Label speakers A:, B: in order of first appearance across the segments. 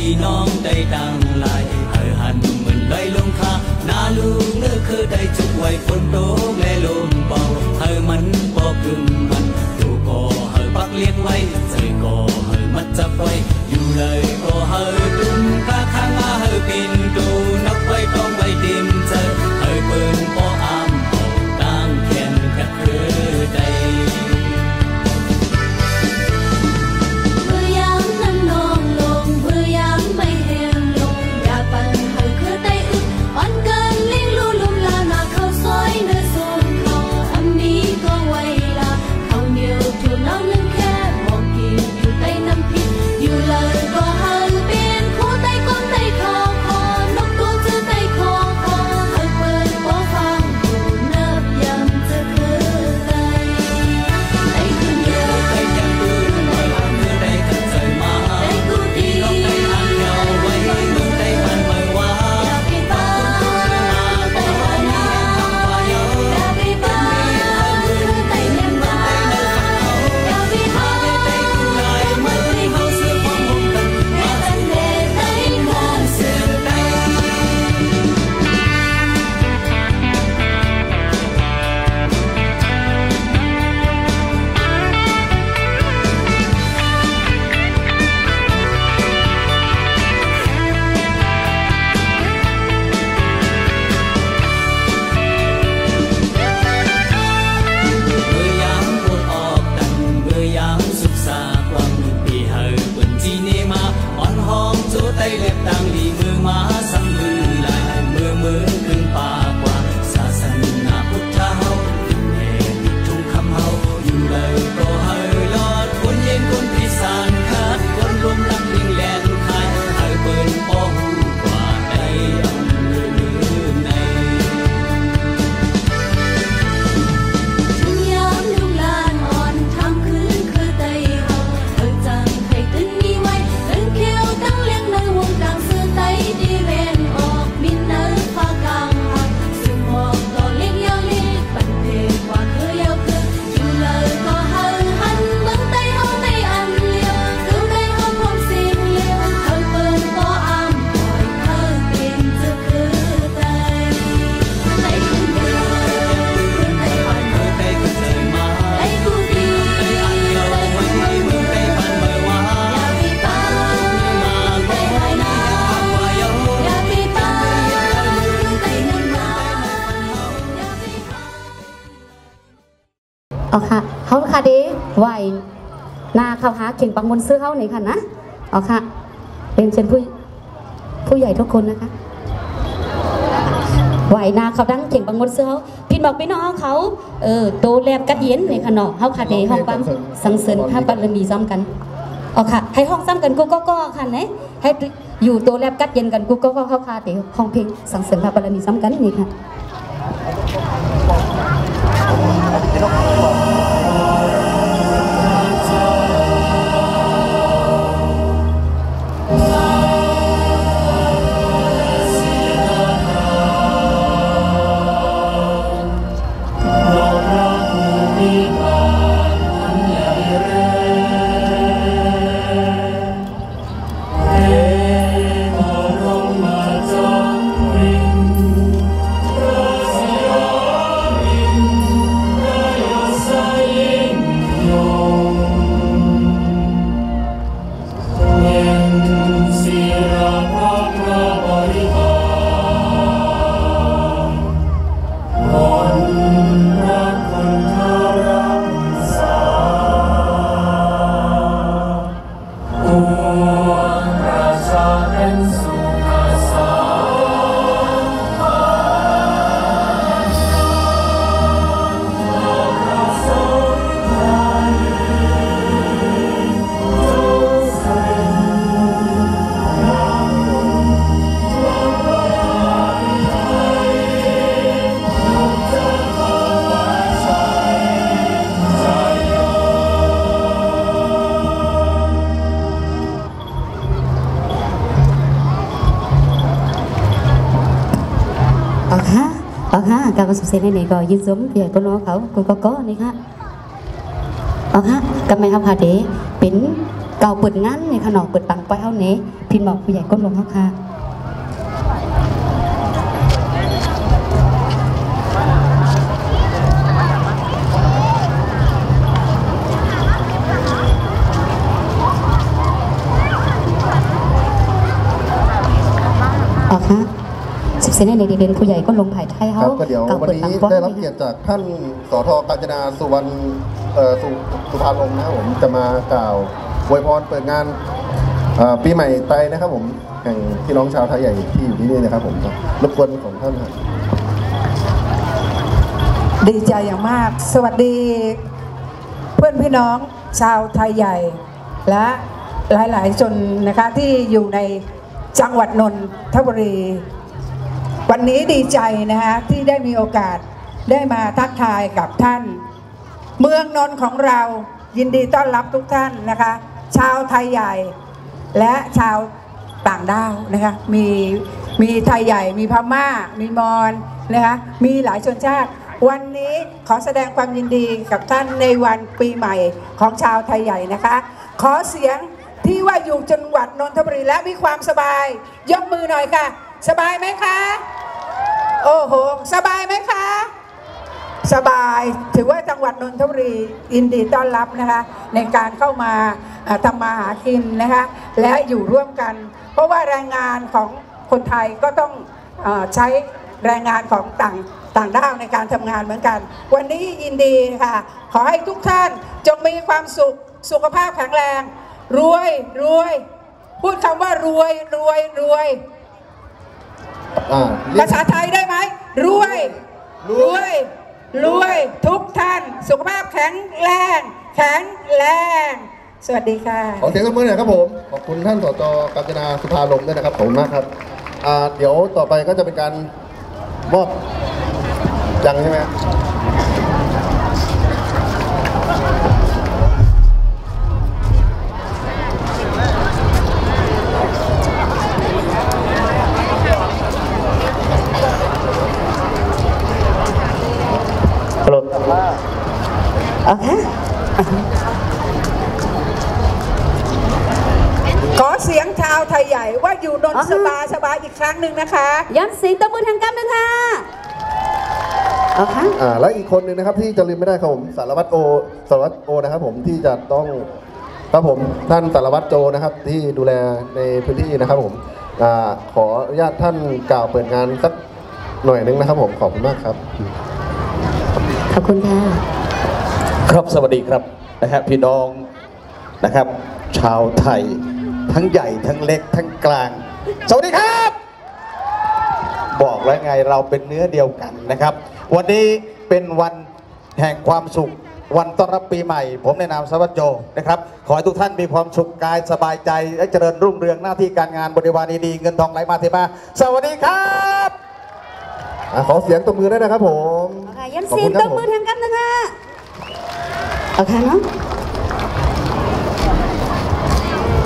A: พี่น้องได้ดังไหลเฮอหันเหมือนได้ลงคาหน้าลูกเลือกคือได้จุกไว้ฝนตกและลมเบาเฮอมันบอกกึ่งมันดูก็เฮอปักเลี้ยงไว้ใจก็เฮอมัดจับไว้อยู่เลยก็เฮอดุมกะข้างมาเฮอปินดูนับไว้ต้องไว้ดิมเจอเฮอเปิ้นปออามเอาตั้งแขนกัดคือใด
B: เอาค่ะเขาค่ะดีไหวนาเขาหาเข่งปังมนซื้อเขาหน่อยค่ะนะเอาค่ะเป็นเช่นผู้ใหญ่ทุกคนนะคะไหวนาเขาดังเข่งปังมนซื้อเขาพี่บอกพี่น้องเขาโตแลบกัดเย็นในขณะเขาค่ะดีห้องปั๊มสังเสริญพระบารมีซ้ำกันเอาค่ะให้ห้องซ้ำกันกูก็ค่ะนะให้อยู่โตแลบกัดเย็นกันกูก็เข้าค่ะเดี๋ยวห้องเพลงสังเสริญพระบารมีซ้ำกันนี่ค่ะการประสบเสร็จในนี้ก็ยืนซุ้มใหญ่ปนอเขากูก็นี่ค่ะอ๋อฮะกับแม่ครับพาเดเป็น เก่าเปิดงั้นในขนมเปิดปังไปเท่านี้พินบอกผู้ใหญ่ก้นลงเขาค่ะค่ะสิบเซนในดีเป็นผู้ใหญ่ก็ลงถ่ายไทยเขา
C: ก็เดี๋ยววันนี้ได้รับเกียรติจากท่านสท.กาญจนาสุวรรณสุภาลงนะครับผมจะมากล่าวอวยพรเปิดงานปีใหม่ไทยนะครับผมแห่งพี่น้องชาวไทยใหญ่ที่อยู่ที่นี่นะครับผมรบกวนของท่านครับ
D: ดีใจอย่างมากสวัสดีเพื่อนพี่น้องชาวไทยใหญ่และหลายๆชนนะคะที่อยู่ในจังหวัดนนทบุรีวันนี้ดีใจนะคะที่ได้มีโอกาสได้มาทักทายกับท่านเมืองนนท์ของเรายินดีต้อนรับทุกท่านนะคะชาวไทยใหญ่และชาวต่างด้าวนะคะมีไทยใหญ่มีพม่ามีมอญนะคะมีหลายชนชาติวันนี้ขอแสดงความยินดีกับท่านในวันปีใหม่ของชาวไทยใหญ่นะคะขอเสียงที่ว่าอยู่จังหวัดนนทบุรีและมีความสบายยกมือหน่อยค่ะสบายไหมคะโอ้โหสบายไหมคะสบายถือว่าจังหวัดนนทบุรียินดีต้อนรับนะคะในการเข้ามาทำมาหากินนะคะและอยู่ร่วมกันเพราะว่าแรงงานของคนไทยก็ต้องใช้แรงงานของต่างด้าวในการทำงานเหมือนกันวันนี้ยินดีค่ะขอให้ทุกท่านจงมีความสุขภาพแข็งแรงรวยพูดคำว่ารวยภาษาไทยได้ไหมรวยทุกท่านสุขภาพแข็งแรงสวัสดีค่ะ
C: ขอเสียงปรบมือหน่อยครับผมขอบคุณท่านสจ.กาญจนาสุภาลมด้วยนะครับขอบคุณมากครับเดี๋ยวต่อไปก็จะเป็นการมอบยังใช่ไหม
B: โอเค
D: ขอเสียงชาวไทยใหญ่ว่าอยู่นนท์สบายอีกครั้งหนึ่งนะคะ
B: ย้อนเสียงตบมือทางการเลยค่ะโอเค
C: และอีกคนหนึ่งนะครับที่จะลืมไม่ได้ครับผมสารวัตรโอนะครับผมที่จะต้องครับผมท่านสารวัตรโจนะครับที่ดูแลในพื้นที่นะครับผมขออนุญาตท่านกล่าวเปิดงานสักหน่อยนึงนะครับผมขอบคุณมากครับ
B: ขอบคุณค่ะ
E: ครับสวัสดีครับนะครับพี่น้องนะครับชาวไทยทั้งใหญ่ทั้งเล็กทั้งกลางสวัสดีครับบอกแล้วไงเราเป็นเนื้อเดียวกันนะครับวันนี้เป็นวันแห่งความสุขวันต้อนรับปีใหม่ผมในนามสารวัตรโจนะครับขอให้ทุกท่านมีความสุขกายสบายใจและเจริญรุ่งเรืองหน้าที่การงานบริวารดีๆเงินทองไหลมาเทมาสวัสดีครับ
C: ขอเสียงตบมือได้นะครับผม
B: ยันเสียงตบมือทางกันนะคะโอเคเนาะ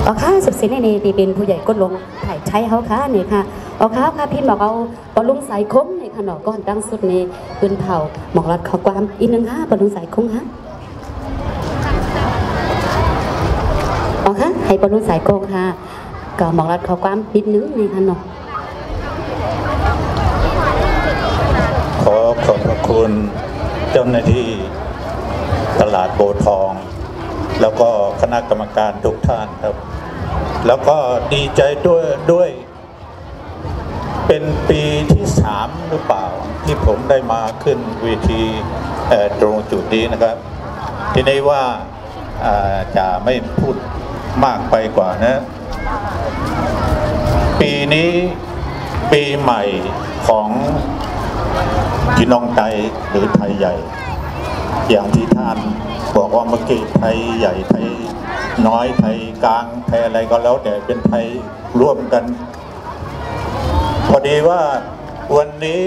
B: โอเคสุดสิ้นในตีเป็นผู้ใหญ่ก้นลงถ่ายใช้เขาค่ะนี่ค่ะโอเคค่ะพี่บอกเอาปลุงสายคุ้มในขนมก้อนตั้งสุดในปืนเผาหมอกรัดขอความอีกนึงค่ะปลุงสายคุ้มค่ะโอเคให้ปลุงสายโกงค่ะก็หมอกรัดขอความนิดนึงในขนม
F: ขอบพระคุณเจ้าหน้าที่ตลาดโบทองแล้วก็คณะกรรมการทุกท่านครับแล้วก็ดีใจด้วยเป็นปีที่3หรือเปล่าที่ผมได้มาขึ้นเวทีตรงจุดนี้นะครับทีนี้ว่าจะไม่พูดมากไปกว่านะปีนี้ปีใหม่ของพี่น้องไทยหรือไทยใหญ่อย่างที่ท่านบอกว่าเมื่อกี้ไทยใหญ่ไทยน้อยไทยกลางไทยอะไรก็แล้วแต่เป็นไทยร่วมกันพอดีว่าวันนี้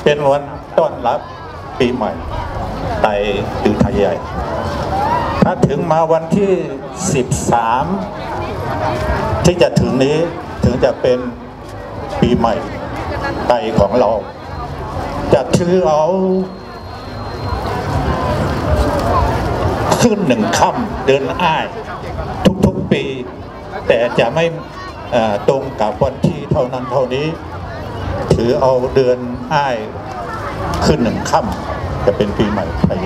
F: เป็นวันต้อนรับปีใหม่ไทยหรือไทยใหญ่ถ้าถึงมาวันที่13ที่จะถึงนี้ถึงจะเป็นปีใหม่ไทยของเราจะถือเอาขึ้น1 ค่ำเดือนอ้ายทุก แต่จะไม่ตรงกับวันที่เท่านั้นเท่านี้ถือเอาเดือนอ้ายขึ้น1 ค่ำจะเป็นปีใหม่ไทย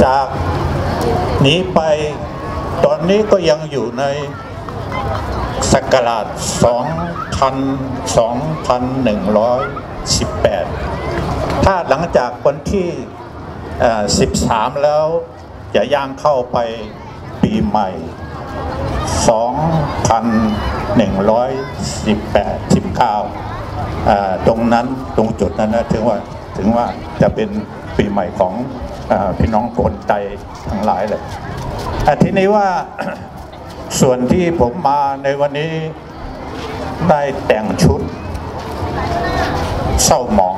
F: จากนี้ไปตอนนี้ก็ยังอยู่ในศักราช2118ถ้าหลังจากวันที่13แล้วจะย่างเข้าไปปีใหม่2119ตรงนั้นตรงจุดนั้นนะถึงว่าจะเป็นปีใหม่ของพี่น้องคนไทยทั้งหลายเลยทีนี้ว่า ส่วนที่ผมมาในวันนี้ได้แต่งชุดเศร้าหมอง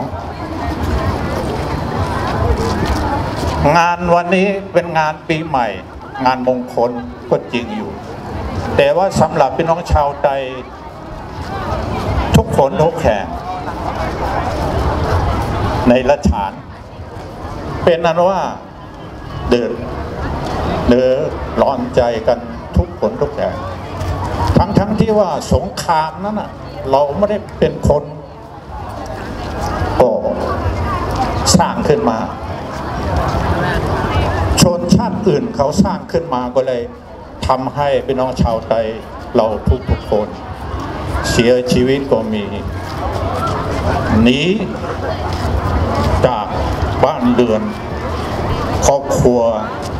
F: งานวันนี้เป็นงานปีใหม่งานมงคลก็จริงอยู่แต่ว่าสำหรับพี่น้องชาวไทยทุกคนทุกแห่งในละฉานเป็นนั้นว่าเดือดร้อนใจกันทุกคนทุกแห่งทั้งที่ว่าสงครามนั้นน่ะเราไม่ได้เป็นคนก่อสร้างขึ้นมาชนชาติอื่นเขาสร้างขึ้นมาก็เลยทำให้พี่น้องชาวไทยเราทุกคนเสียชีวิตก็มีหนีจากบ้านเรือนครอบครัว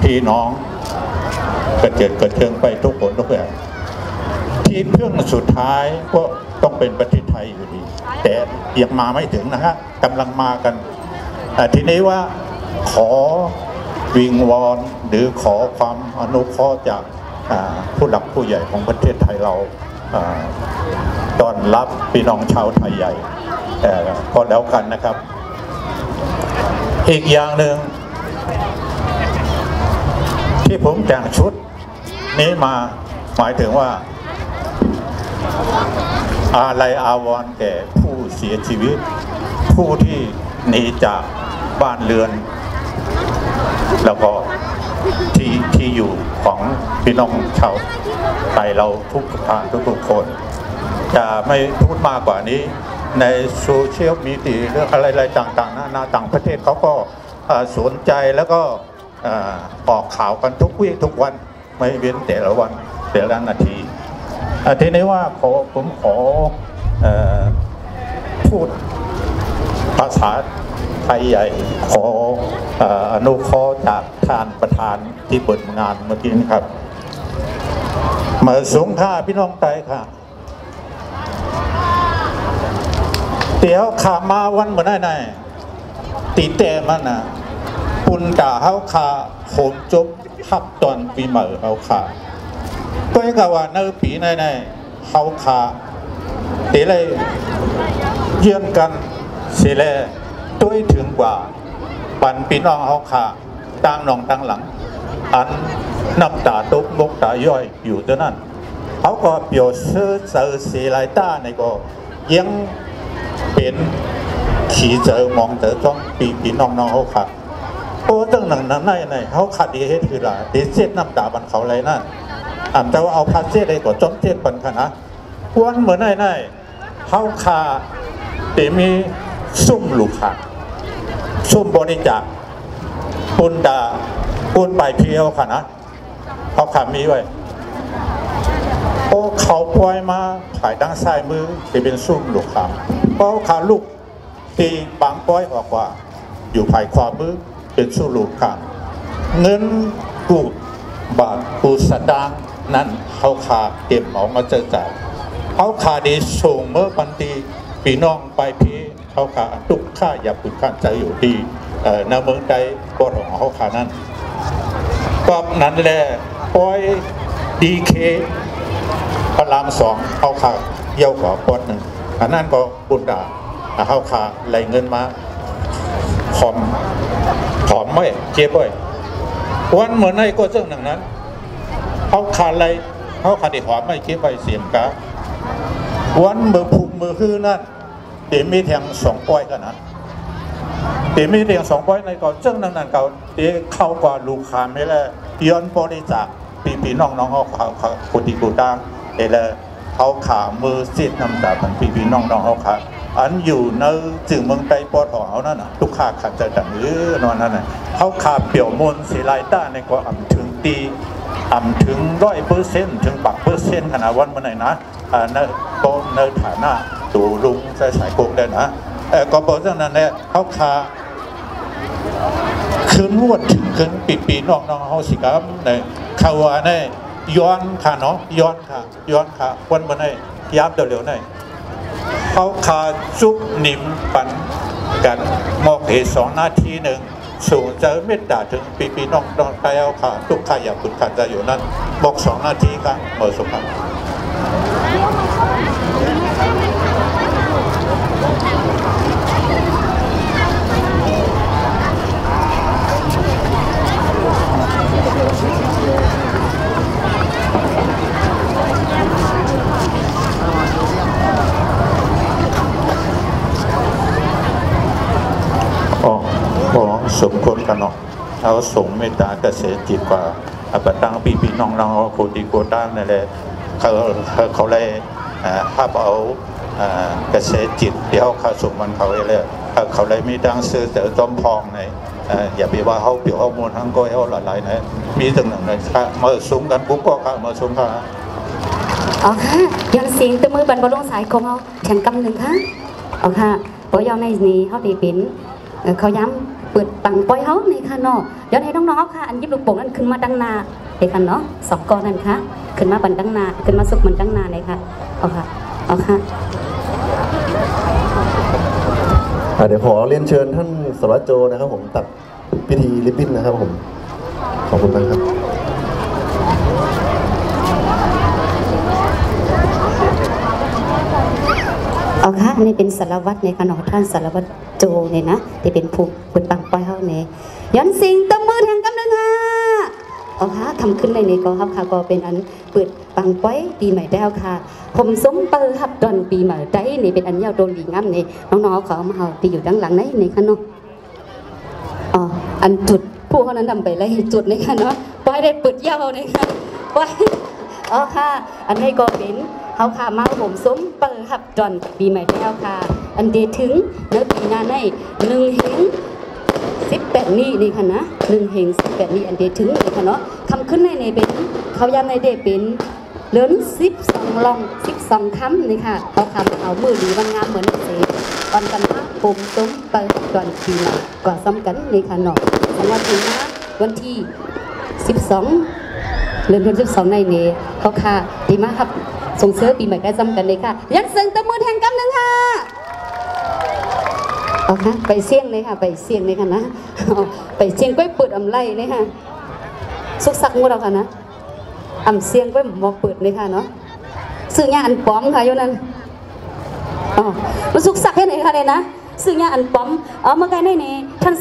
F: พี่น้องกระเจิดกระเจิงไปทุกคนทุกอย่างที่พึ่งสุดท้ายก็ต้องเป็นประเทศไทยอยู่ดีแต่ยังมาไม่ถึงนะฮะกำลังมากันทีนี้ว่าขอวิงวอนหรือขอความอนุเคราะห์จากผู้หลักผู้ใหญ่ของประเทศไทยเราต้อนรับพี่น้องชาวไทยใหญ่ก็แล้วกันนะครับอีกอย่างหนึ่งที่ผมแต่งชุดนี้มาหมายถึงว่าอาลัยอาวรณ์แก่ผู้เสียชีวิตผู้ที่หนีจากบ้านเรือนแล้วก็ที่อยู่ของพี่น้องชาวไทยเราทุกคนจะไม่พูดมากกว่านี้ในโซเชียลมีเดียเรื่องอะไรต่างๆนานาต่างประเทศเขาก็สนใจแล้วก็ออกข่าวกันทุกวี่ทุกวันไม่เว้นแต่ละวันแต่ละนาทีทีนี้ว่าผมขอพูดภาษาไทยใหญ่ขออนุเคราะห์จากท่านประธานที่เปิดงานเมื่อกี้นะครับมาสงข้าพี่น้องไทยค่ะเดี๋ยวขามาวันเหมือนไหนตีเตมันนะปุ่นด่าเฮาขาโหมจบฮับตอนปีใหม่เฮาขาก็ยังกับว่าในปีไหนเฮาขาตีเลยเยื่อนกันเสียเลยด้วยถึงกว่าปันพี่น้องเฮาขาตั้งนองตั้งหลังอันนับตาตุกบกตาย่อยอยู่เท่านั้นเขาก็เปียวเสื้อเสียลายตาในก็ยังเป็นขี่เจอมองเจอจ้องปีน้องเขาขาดโอ้ตั้งหนังนั้นในเขาขาดดีเหตุคือละดีเจ็ดน้ำตาบันเขาอะไรนั่นแต่ว่าเอาพาเจ็ดได้ก็จ้องเจ็ดปันขนาดวันเหมือนในเขาขาดแต่มีซุ่มลูกขาดซุ่มบริจาคปุนดาปุนใบเพียวค่ะนะเขาขาดมีไว้โอ้เขาปล่อยมาถ่ายด้านซ้ายมือที่เป็นซุ่มลูกขาดเพราะขาลูกที่บางปล่อยออกว่าอยู่ภายขวามือเป็นสู้ลูกขาดเงินกูบาทกูสตางค์นั้นเขาขาดเก็บออกมาเจอจ่ายเขาขาดได้ส่งเมื่อปันทีปีน้องไปพี่เขาขาดทุกค่าอย่าปุดขั้นใจอยู่ดีในเมืองใจปอดของเขาขาดนั้นก็นั้นแหละปล่อยดีเคพระราม2เขาขาดเยี่ยวกว่าปอดหนึ่งอันนั้นก็บุญดาเขาขาดไหลเงินมาหอมไม่เจ็บไว้วันเหมือนในก็เรื่องหนึ่งนั้นเขาขาดอะไรเขาขาดได้หอมไม่เจ็บไปเสียมกาวันมือผูกมือคือนั่นเดี๋ยวมีแทง2 ป้อยกันนะเดี๋ยวมีแทง2 ป้อยในก่อนเรื่องนั้นเก่าเดี๋ยวเข้ากว่าลูกค้าไม่แล้วย้อนบริจาค ปีน้องเขาคนดีกูตั้งเอเลเขาขามือเสียน้ำตาพันปีน้องเขาขาอันอยู่ในจึงเมืองไต้ปอดหอนั่นน่ะทุกขาขัดใจแต่หรือนอนนั่นน่ะเขาขาเปี่ยวมนสีลายต้าในก็อ่ำถึงตีอ่ำถึง100%ถึง100%ขนาดวันเมื่อไหร่นะในก็ในฐานะตูลุงใส่สายโกงได้นะก็บอกเรื่องนั้นเนี่ยเขาขาคืนวดถึงคืนปีน้องเขาสิครับเนี่ยเขาว่าเนี่ยย้อนค่ะเนาะย้อนค่ะวันเมื่อไหร่ยับเร็วๆเนี่ยเขาขาจุกนิ่มปันกันมอกเหตุ2 นาทีหนึ่งสูงจะเมตตาถึงปีน้องไปเอาขาทุกขาอยากขุดขัดจะอยู่นั่นบอก2 นาทีครับเหมาะสมครับสมควรกันเนาะเขาส่งเมตตาเกษตรจิตกว่าปตั้งปีน้องโคดีโกต้านนั่นแหละเขาเลยภาพเอาเกษตรจิตเดี๋ยวเขาส่งมันเขาเลยเขาเลยมีดังซื้อแต่ต้มพองในอย่าไปว่าเขาเปี่ยวข้อมูลทั้งก้อยเขาหลายๆนะมีตั้งหนึ่งเลยค่ะมาซุ้มกันปุ๊บก็ค่ะมาซุ้มค่ะ
B: อ๋อค่ะยันเสียงตัวมือบรรบลงสายของเขาแข่งกำหนึ่งค่ะอ๋อค่ะเพราะยาวในนี้เขาตีปิ้นเขาย้ำเปิดปังปอยเขาในค่ะเนาะย้อนให้น้องๆค่ะอันยิบลูกโป่งนั่นขึ้นมาดังนาเลยค่ะเนาะ2 ก้อนนั่นค่ะขึ้นมาบันดังนาขึ้นมาสุกมันดังนาเลยค่ะเอาค่ะ
C: เดี๋ยวขอเรียนเชิญท่านสารวัตรโจนะครับผมตัดพิธีริบบิ้นนะครับผมขอบคุณมากครับ
B: เอาค่ะนี่เป็นสารวัตรในขณะท่านสารวัตรโจเนี่ยนะที่เป็นผู้เปิดปังปอยเขาเนี่ยย้อนสิ่งตบมือแทงกำลังค่ะเอาค่ะทำขึ้นในนี้ก็ครับค่ะก็เป็นอันเปิดปังปอยปีใหม่แล้วค่ะผมสมเปิดครับตอนปีใหม่ได้นี่เป็นอันยาวโดนหลีงามนี่น้องๆเขามาเอาที่อยู่ด้านหลังในค่ะเนาะอ๋ออันจุดผู้เขานั้นทำไปเลยจุดในค่ะเนาะปอยได้เปิดยาวในค่ะปอยอ๋อค่ะอันนี้ก็เป็นเขาค่ะมาผมสมเปิดครับตอนปีใหม่แล้วค่ะอันเดถึงเนื้อปีหน้าใน1 เฮง 18นี่ค่ะนะ1 เฮง 18นี่อันเดถึงนี่ค่ะเนาะคำขึ้นในเป็นเขาย้ำในเดเป็นเลื่อน12 ลอง12 คำนี่ค่ะเขาคำเอามือดีวันงามเหมือนเสียตอนกันว่าผมสมเปิดตอนปีใหม่ก็ซ้ำกันนี่ค่ะเนาะสำหรับปีหน้าวันที่12เดือน12ในนี้เขาค่ะดีมากครับส่งเสริมปีใหม่ได้ซ้ำกันเลยค่ะยันเสียงตะมือแทงกำลังค่ะเอาค่ะไปเสี่ยงเลยค่ะไปเสี่ยงเลยค่ะนะไปเสี่ยงก้อยเปิดอำไล่เลยค่ะสุกสักงูเราค่ะนะอำเสี่ยงก้อยหมอเปิดเลยค่ะเนาะซื้อยาอันป้อมค่ะโยนั้นอ๋อมันสุกสักแค่ไหนคะเนี่ยนะซื้อยาอันป้อมเมื่อไงในนี้ท่าน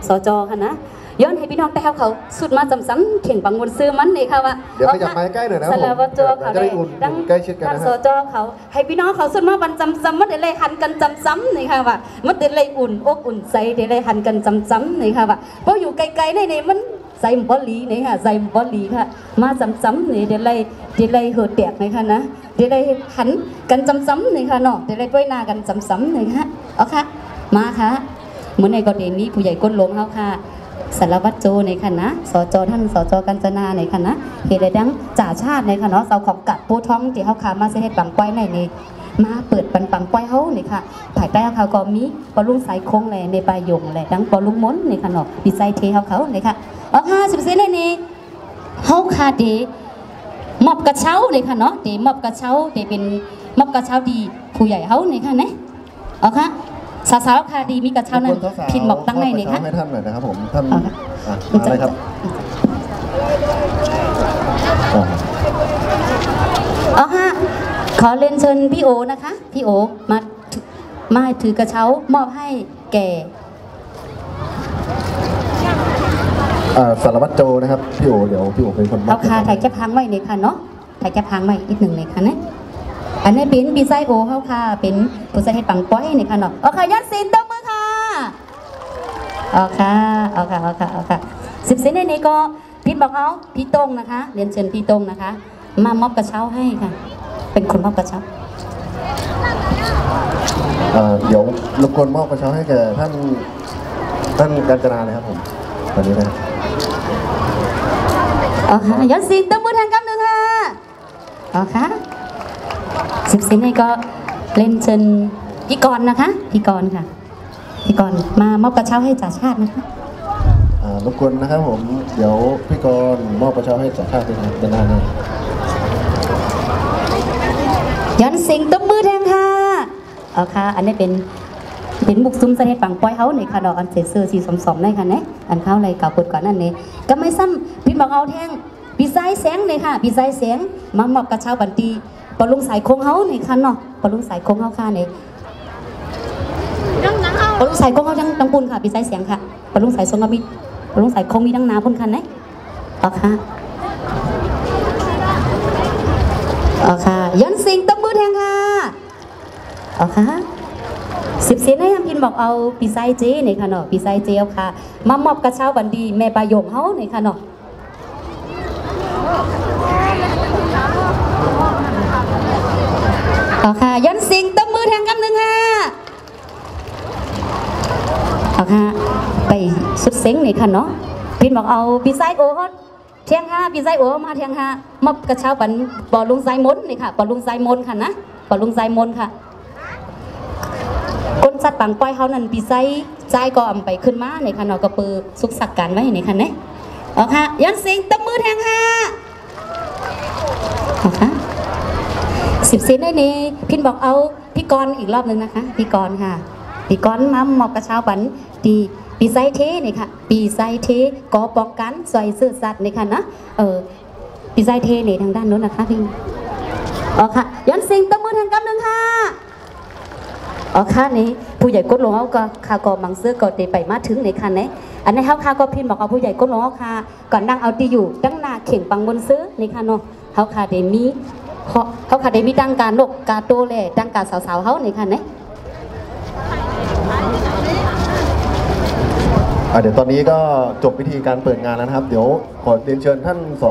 B: สจค่ะนะย้อนให้พี่น้องได้เขาสุดมาซ้ำเข่งปังวนซื้อมันเลยค่ะว่า
C: เดี๋ยวขยับมาใกล้หน่อยนะ
B: สารวัตรโจเขาได้ดังท่านสจเขาให้พี่น้องเขาสุดมาบันซ้ำมันเดี๋ยวเลยหันกันซ้ำเลยค่ะว่ามันเดี๋ยวเลยอุ่นอกอุ่นใจเดี๋ยวเลยหันกันซ้ำเลยค่ะว่าเพราะอยู่ไกลๆในมันใส่บอลลีนี่ค่ะใส่บอลลีค่ะมาซ้ำนี่เดี๋ยวเลยเหือดแตกเลยค่ะนะเดี๋ยวเลยหันกันซ้ำนี่ค่ะเนาะเดี๋ยวเลยด้วยหน้ากันซ้ำเลยค่ะเอาค่ะมาค่ะเหมือนในกรณีนี้ผู้ใหญ่ก้นล้มเขาค่ะสารวัตรโจในคณะสจท่านสจกัญจนาในคณะเหตุใดดังจ่าชาติในคณะเสาของกัดผู้ท้องที่เขาขามาเสด็จปังป้อยในนี้มาเปิดปังป้อยเขาเนี่ยค่ะภายใต้เขาก็มีปลุงสายโค้งแหล่ในปลายยงแหล่ดังปลุงม้นในคณะดีไซน์เทเขาเนี่ยค่ะ50%ในนี้เขาขาดีมอบกระเช้าเลยค่ะเนาะดีมอบกระเช้าดีเป็นมอบกระเช้าดีผู้ใหญ่เขาเนี่ยค่ะเนี่ยค่ะสาวๆค่ะดีมีกระเช้านั้นพินบอกตั้งในนี่ค่ะ
C: ให้ท่านหน่อยนะครับผมท่านมาเลยครับ
B: ค่ะขอเรียนเชิญพี่โอนะคะพี่โอมาถือกระเช้ามอบให้แก่
C: สารวัตรโจนะครับพี่โอเดี๋ยวพี่โอเป็นคน
B: เอาค่ะถ่ายแคปพังไว้เลยค่ะเนาะถ่ายแคปพังไว้อีกหนึ่งเลยค่ะนะอันนี้เป็นบีไซโอเขาค่ะเป็นผู้ใช้ปังป้อยนี่ค่ะเนาะเอาค่ะยัดสินตบมือค่ะเอาค่ะ10 เซนในนี้ก็พี่ พี่บอกเอาพี่ตรงนะคะเรียนเชิญพี่ตรงนะคะมามอบกระเช้าให้ค่ะเป็นคนมอบกระเช้า
C: เดี๋ยวรบกวนมอบกระเช้าให้แก่ท่านกาญจนาเลยครับผมตอนนี้นะ
B: อ๋อค่ะย้อนสิงตบมือแทนกันหนึ่งค่ะอ๋อค่ะ10 นี้ก็เล่นเชิญพี่กรณ์นะคะพี่กรณ์ค่ะพี่กรณ์มามอบกระเช้าให้จ่าชาตินะคะ
C: รบกวนนะครับผมเดี๋ยวพี่กรณ์มอบกระเช้าให้จ่าชาติด้วยนะด้านหน้านะ
B: ย้อนสิงตบมือแทนค่ะอ๋อค่ะอันนี้เป็นบุกซุ้มเสด็จปังป้อยเขาในค่ะดอกอันเสือสีสมๆได้ค่ะเนี่ยอันเข้าอะไรเก่าปดก่อนนั่นเนี่ยก็ไม่ซ้ำพี่บอกเอาแทงปีไซแสงเลยค่ะปีไซแสงมามอบกระเช้าบันตีปลุงสายโค้งเขาในค่ะเนาะปลุงสายโค้งเขาค่ะเนี่ยปลุงสายโค้งเขาดังปุ่นค่ะปีไซแสงค่ะปลุงสายทรงมีปลุงสายโค้งมีดังนาพุ่นคันเนี่ยอ๋อค่ะอ๋อค่ะย้อนสิงตบมือแทงค่ะอ๋อค่ะ10 เซนให้ยามพินบอกเอาปีไซเจเนี่ยค่ะเนาะปีไซเจเอาค่ะมามอบกระเช้าบันดีแม่ปลาโยงเฮาเนี่ยค่ะเนาะเอาค่ะย้อนสิงตบมือแทงกันหนึ่งค่ะเอาค่ะไปสุดเซ็งเนี่ยค่ะเนาะพินบอกเอาปีไซโอฮอตเทียงค่ะปีไซโอมาเทียงค่ะมอบกระเช้าบันปอลุงไซมนเนี่ยค่ะปอลุงไซมนค่ะนะปอลุงไซมนค่ะก้นสัตว์ปังป้อยเขานั่นปีไซใจก็อำไปขึ้นมาในค่ะเนาะก็เปิดสุกสักการไว้ในค่ะเนี่ยอ๋อค่ะย้อนสิงตบมือแทงค่ะอ๋อค่ะ10 เซนได้นี่พินบอกเอาพี่กรณ์อีกรอบหนึ่งนะคะพี่กรณ์ค่ะพี่กรณ์มามอบกระเช้าปันดีปีไซเทนี่ค่ะปีไซเทก่อป้องกันซอยซื่อสัตย์ในค่ะนะปีไซเทนี่ทางด้านโน้นนะคะพี่อ๋อค่ะย้อนสิงตบมือแทงกันหนึ่งค่ะอ๋อค่ะนี้ผู้ใหญ่ก้นหลวงเขาก็ค่ะก็มังเสื้อก็ได้ไปมาถึงในคันนี้อันนี้เขาค่ะก็พิมพ์บอกเอาผู้ใหญ่ก้นหลวงเขาค่ะก่อนนั่งเอาตีอยู่ตั้งหน้าเข่งปังบนซื้อในคันเนาะเขาค่ะได้มีเขาค่ะได้มีตั้งการนกกาโตแหล่ตั้งการสาวๆเขาในคันนี้
C: เดี๋ยวตอนนี้ก็จบพิธีการเปิดงานแล้วนะครับเดี๋ยวขอเรียนเชิญท่านส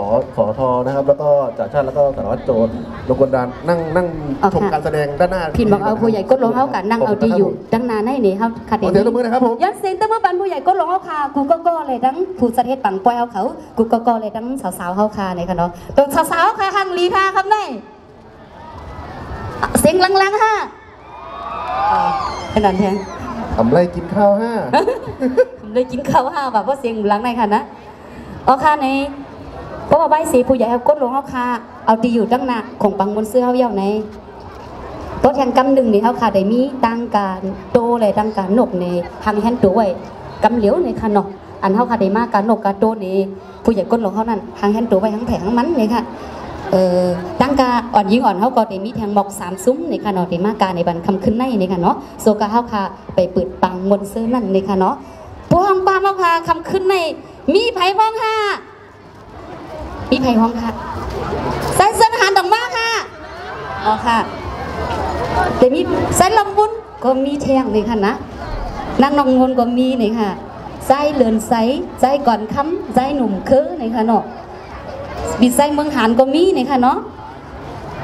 C: ทนะครับแล้วก็จ่าชาติแล้วก็สารวัตรโจรรบกวนดานนั่งชมการแสดงด้านหน้า
B: พินบอกเอาผู้ใหญ่ก้นหลวงเขากันนั่งเอาตีอยู่ตั้งนานให้เนี่ยเขาค่ะ
C: เดี๋ยวตบมือนะครับผม
B: ยัดเสียงตบมือปันผู้ใหญ่ก้นหลวงเขาค่ะกูก็เลยทั้งผู้เสด็จปังป้อยเขากูก็เลยทั้งสาวๆเขาค่ะในค่ะเนาะตรงสาวๆค่ะหันลีค่ะครับนี่เสียงลังๆค่ะขนาดแทง
C: ทำไรกินข้าวห้า
B: เลยกินข้าวห้าแบบว่าเสียงหลังในค่ะนะอ๋อค่ะในเพราะว่าใบสีผู้ใหญ่เอาก้นลงเขาค่ะเอาตีอยู่ตั้งหน้าของปังบนเสื้อเขาเย้าในรถแทงกำหนึ่งนี่เขาค่ะได้มีตั้งการโตเลยตั้งการนกในทางแฮนด์ตัวไว้กำเหลียวในค่ะเนาะอันเขาค่ะได้มากการนกการโตนี่ผู้ใหญ่ก้นลงเขานั่นทางแฮนด์ตัวไว้ทั้งแผงมันเลยค่ะตั้งกาอ่อนยิงอ่อนเขาก็ได้มีแทงหมอก3 ซุ้มในค่ะเนาะได้มากการในบันคำขึ้นในในค่ะเนาะโซกาเขาค่ะไปเปิดปังบนเสื้อนั่นในค่ะเนาะผู้ห้องป้ามาพาคำขึ้นในมีไผ่ห้องค่ะมีไผ่ห้องค่ะใส่เสื้อทหารดอกมากค่ะอ๋อค่ะแต่มีใส่ลำบุญก็มีแทงเลยค่ะนะนางนองงนก็มีเลยค่ะใส่เลือนใส่ใส่ก่อนคำใส่หนุ่มคือเลยค่ะเนาะบีใส่เมืองหานก็มีเลยค่ะเนาะ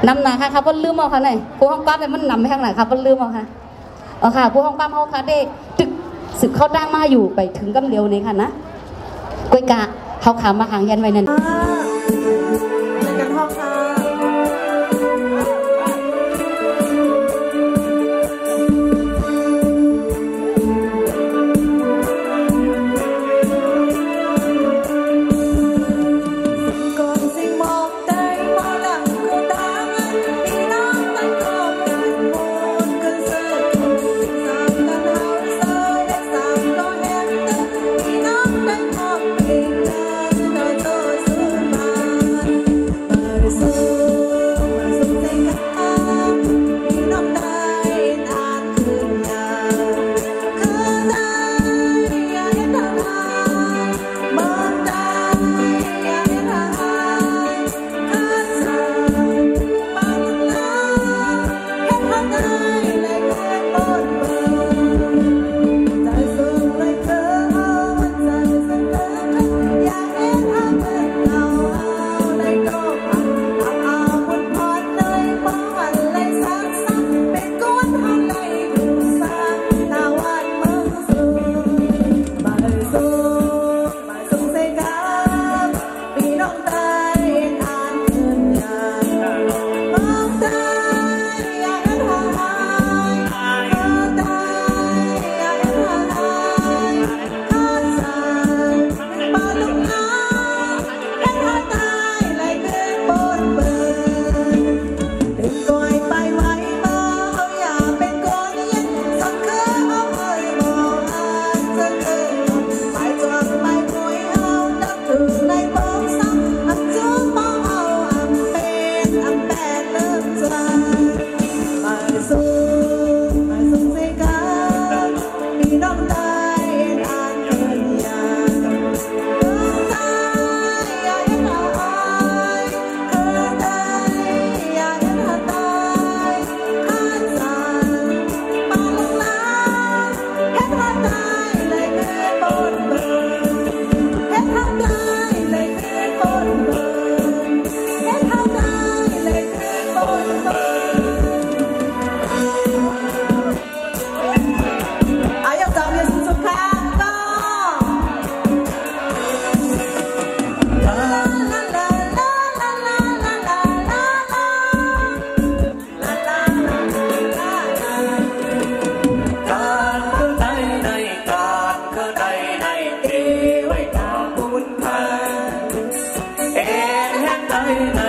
B: นำหนาค่ะครับว่าลืมเอาค่ะไหนผู้ห้องป้าเป็นมันนำไปทางไหนครับว่าลืมเอาค่ะอ๋อค่ะผู้ห้องป้าเขาค่ะเด็กตึกสึกเขาตั้งมาอยู่ไปถึงกำเดียวนี่ค่ะนะกล้วยกะเขาขามาหางยันไว้นั่น
G: เ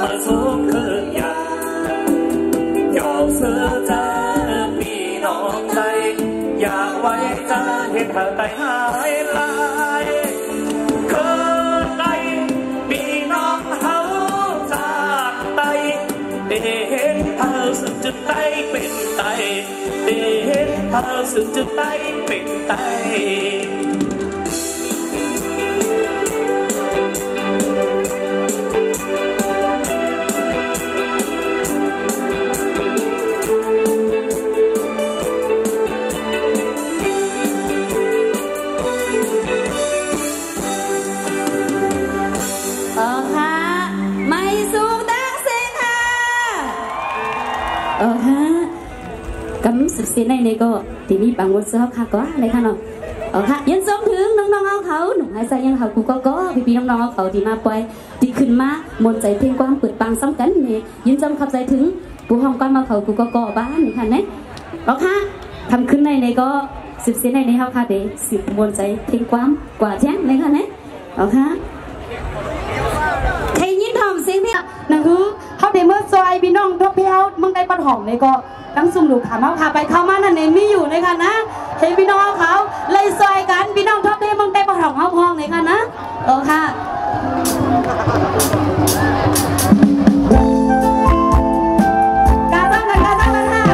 G: มาสูงคืออยากเสื้อเธอพี่น้องใจอยากไว้จะเห็นเธอใจหายลายเกิดใดพี่น้องเขาจากไปได้เห็นเธอสึกจุดใดเป็นไตได้เห็นเธอสึกจุดใดเป็นไต
B: ศึกษาในก็ที่มีบางวันเสื้อค่ะก็อะไรค่ะเนาะค่ะยันส่งถึงน้องๆเอาเขาหนุ่มหายใจยังเขากูก็พี่ๆน้องๆเอาเขาที่มาปล่อยที่ขึ้นมามนใจเพลงความเปิดปังซ้ำกันเนี่ยยินจำขับใจถึงกูห้องก้อนมาเขากูก็บ้านนี่ค่ะเนี่ยค่ะทำขึ้นในก็ศึกษาในเขาค่ะเดี๋ยวสืบมนใจเพลงความกว่าแจ้งเลยค่ะเนี่ยค่ะใครยินทำเสียงพี่นั่นคือเขาเดเมื่อซอยพี่น้องทบเพียวมึงได้ปันหอมเลยก็ตั้งซุ่มหลูกขาเมาขาไปเข้ามานั่นเองไม่อยู่ในกันนะเห็นพี่น้องเขาเลยซอยกันพี่น้องทบเพียวมึงได้ปันหอมห้องในกันนะค่ะการตั้งกันค่ะ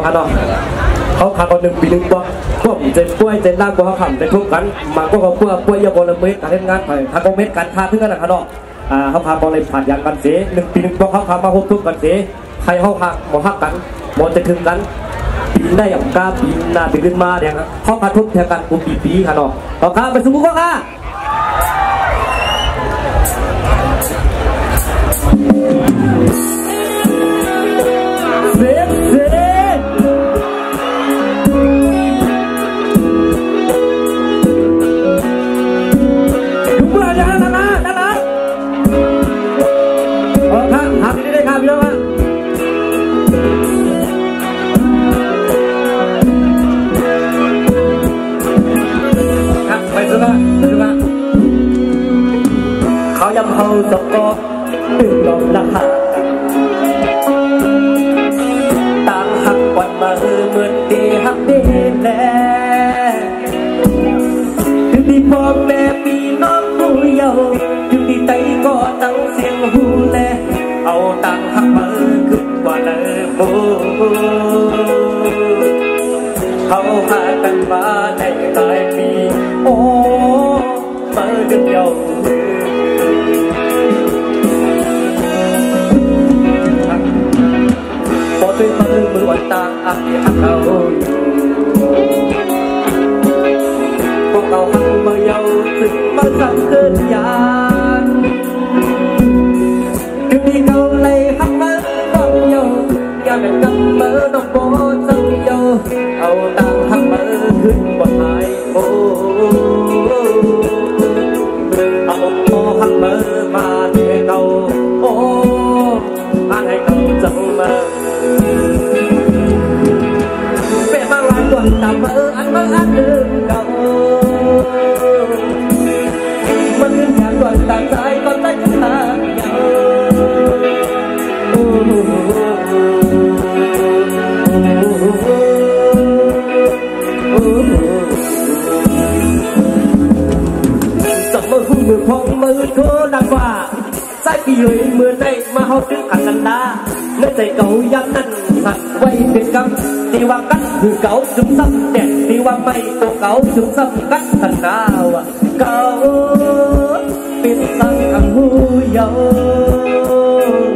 H: ค่ะเนาะเขาขาคน1 ปี 1ตัวพวกเจ็บป่วยเจ็บร่างพวกเขาขำจะทุกกันมาก็เขาป่วยยาบอลเม็ดการเล่นงานไปทางเม็ดการค้าที่กันนะคะเนาะเขาพาบอลเลยผ่านอย่างกันเสีย1 ปี 1ตัวเขาพามาพบทุกกันเสียใครเขาหักหมดหักกันหมดจะถึงกันปีได้อย่างกล้าปีหน้าปีขึ้นมาเนี่ยครับเขาพาทุกแทนกันกูปีค่ะเนาะต่อข้าไปสู้ก็ค่ะเสียเขายำเขาสกอตื่นลมละหักต่างหักวันมาเหมือนตีหักเด่นแน่ถึงที่พ่อแม่พี่น้องผู้เยาว์ถึงที่ไตก็ตั้งเสียงหูแลเอาต่างหักมาขึ้นกว่าเลยโบเขาหากันมาในหลายปีโอ้มาดึงเยาว์พอด้วยมือวันตาอักหักเขาพวกเขาหักมาเยาว์ถึงมาสั่งเกินยานถึงที่เขาเลยหักมาต้องเยาว์อย่าเป็นกำมือต้องโบสั่งเยาว์เอาต่างหักมาขึ้นบนหายโบเอาโบหักมามาให้เขาโอ้มาให้เขาจังมาเป็นบางวันตัวตามอันลืมเก่ามันลืมอย่างตัวตามใจก็ใจจะหายเยาจับมือพองมือโทดังว่าใส่ปีเลยเมื่อได้มาเฮาถึงขันนันดาเนื้อใจเก่ายันนั้นสั่นไว้เป็นกำที่ว่ากัดคือเก่าจุ่มซ้ำแดดที่ว่าไม่ตัวเก่าจุ่มซ้ำกัดทันดาวเก่าเป็นสังขังหูเยาว์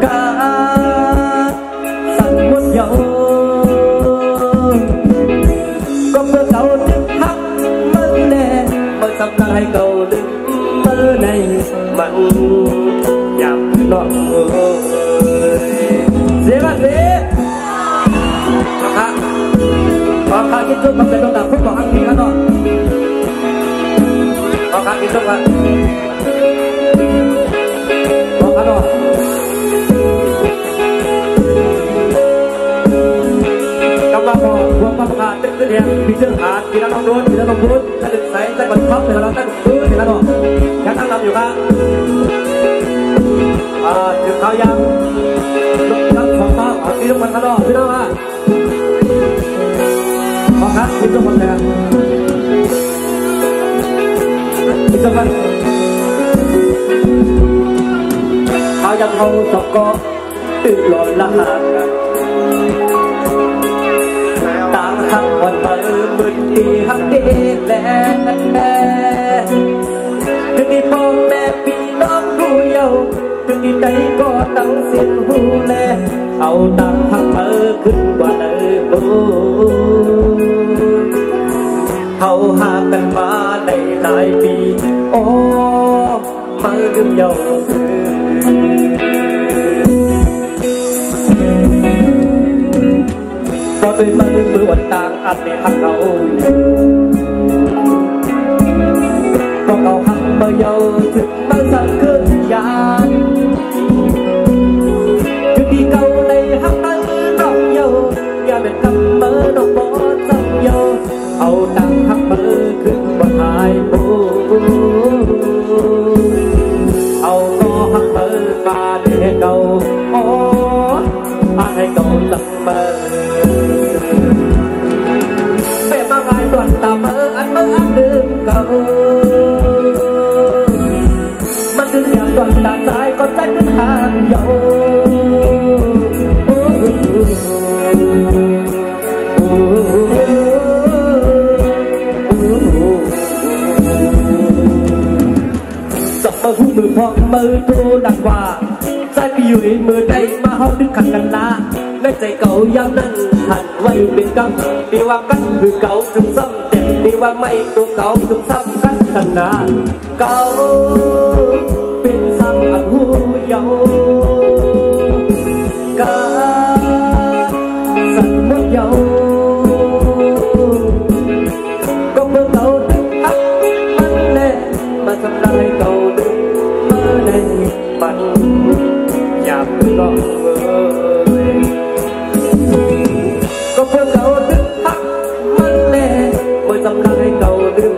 H: กาสั่นหมดเยาว์ก็เมื่อเก่าจึงพักมือแน่เมื่อสำคัญให้เก่าลืมมือในมันอยากนอนเสียมาเสียนะครับพอข้ากินจุ๊บมันเป็นตัวดับพวกบอกอังกฤษกันเนาะพอข้ากินจุ๊บกันพอข้าเนาะกำลังพอพวกประกาศตึ้งเรียงพิจารณาพิจารณาโดนพิจารณาโดนจะดึงใส่จะบันทับแต่เราตั้งพื้นแล้วเนาะยังตั้งลำอยู่ครับถึงเขายังรับของเขาเอาที่ทุกคนเขาดอกพี่น้องว่าขอครับที่ทุกคนเลยครับที่ทุกคนเขายังเขาสกอตื่นหลอนละหักต่างหักวันมามืดตีหักเด็ดแหล่ถึงที่พ่อแม่พี่น้องผู้เยาว์ถึงที่ใดก็ตั้งเสียงหูแลเอาต่างหักมาขึ้นกว่าเลยโบเขาหากันมาในหลายปีโอ้มาดึงเยาว์พอเป็นมือวันต่างอันในหักเขาพอเขาหักมาเยาว์ถึงมาสั่งเกินยานถึงที่เขาเลยหักมาน้องเยาว์อย่าเป็นกำมือน้องบอสั่งเยาว์เอาต่างหักมือขึ้นบนหายโบเอาก็หักมือมาให้เขาโอ้ให้เขาจังมือเป็นบางวันตัวตามอันลืมเก่ามันถึงอย่างตัวตาซ้ายก็ใจถึงทางเยาว์ พองมือโทรดังว่าใจพี่อยู่มือใดมาเฮาดึกขัดกันละในใจเก่ายามนั้นหันไว้เป็นกำดีว่ากันคือเก่าจุ่มซ้ำเต็มดีว่าไม่ตัวเก่าจุ่มซ้ำกันขนาดเก่าเป็นซ้ำอันหูเยากาสันมดเยาก็เมื่อเก่าดึกอักมันแน่มาทำลายเก่าดึกมาในมันอยากร้องก็เพื่อเก่าดึกฮักมันแน่เมื่อจำลายเก่าดึก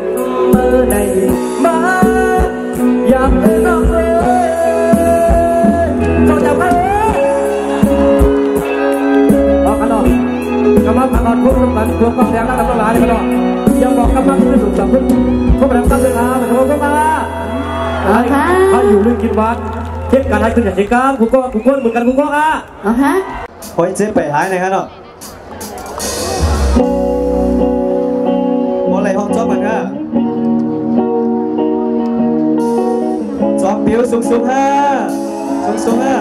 H: มาในมาอยากร้องเขาจะมาออกกันหรอกกำลังพักผ่อนพุ่งมันตัวกองแดงนั่งกับตัวหลานเลยกันหรอกยังบอกกำลังที่สุดสับพุ่งพวกเราตั้งเวลาไปโทรเข้ามาเขาอยู่เรื่องกินวัดเทียบกันให้ขึ้นจากเชียงคานกูก็เหมือนกันกูก็
I: พอยเจ๊ไปหายไหนครับเนาะโมอะไรห้องจอบมันค่ะจอบผิวสูงฮะสูงฮะ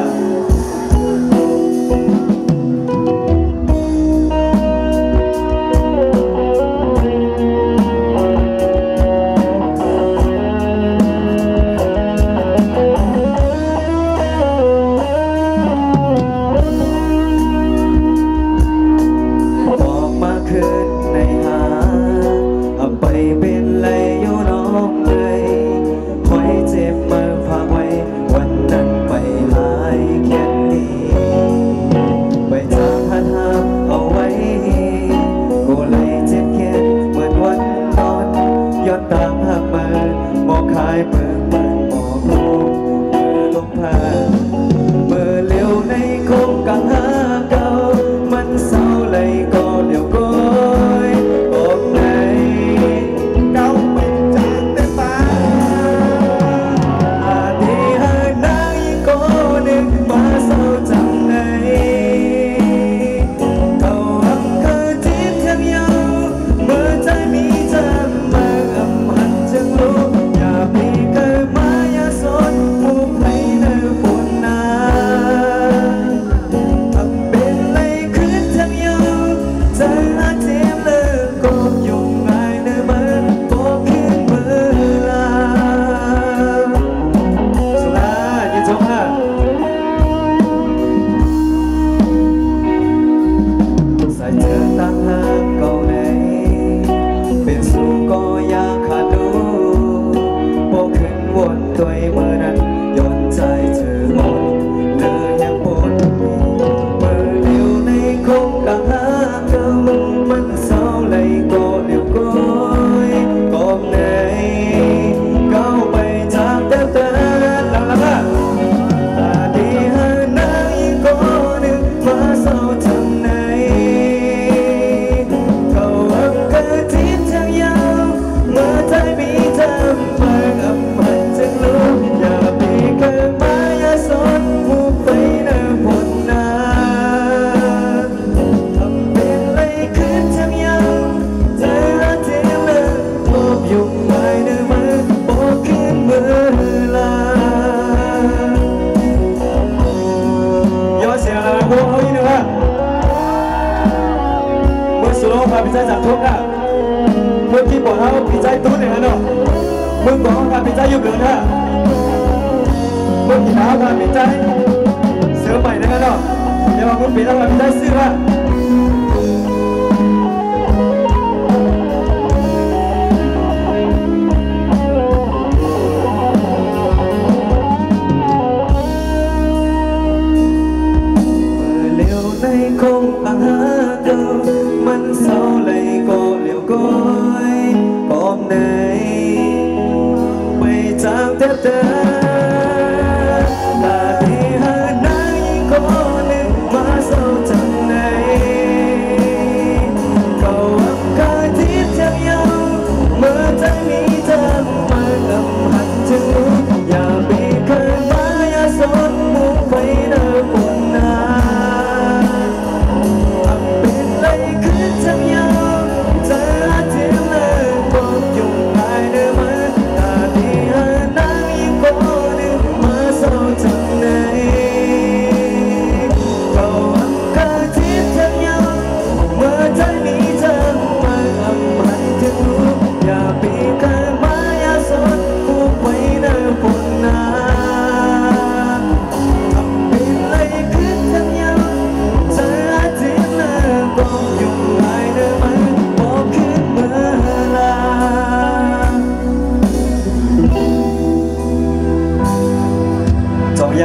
I: มาเศร้าจังไหน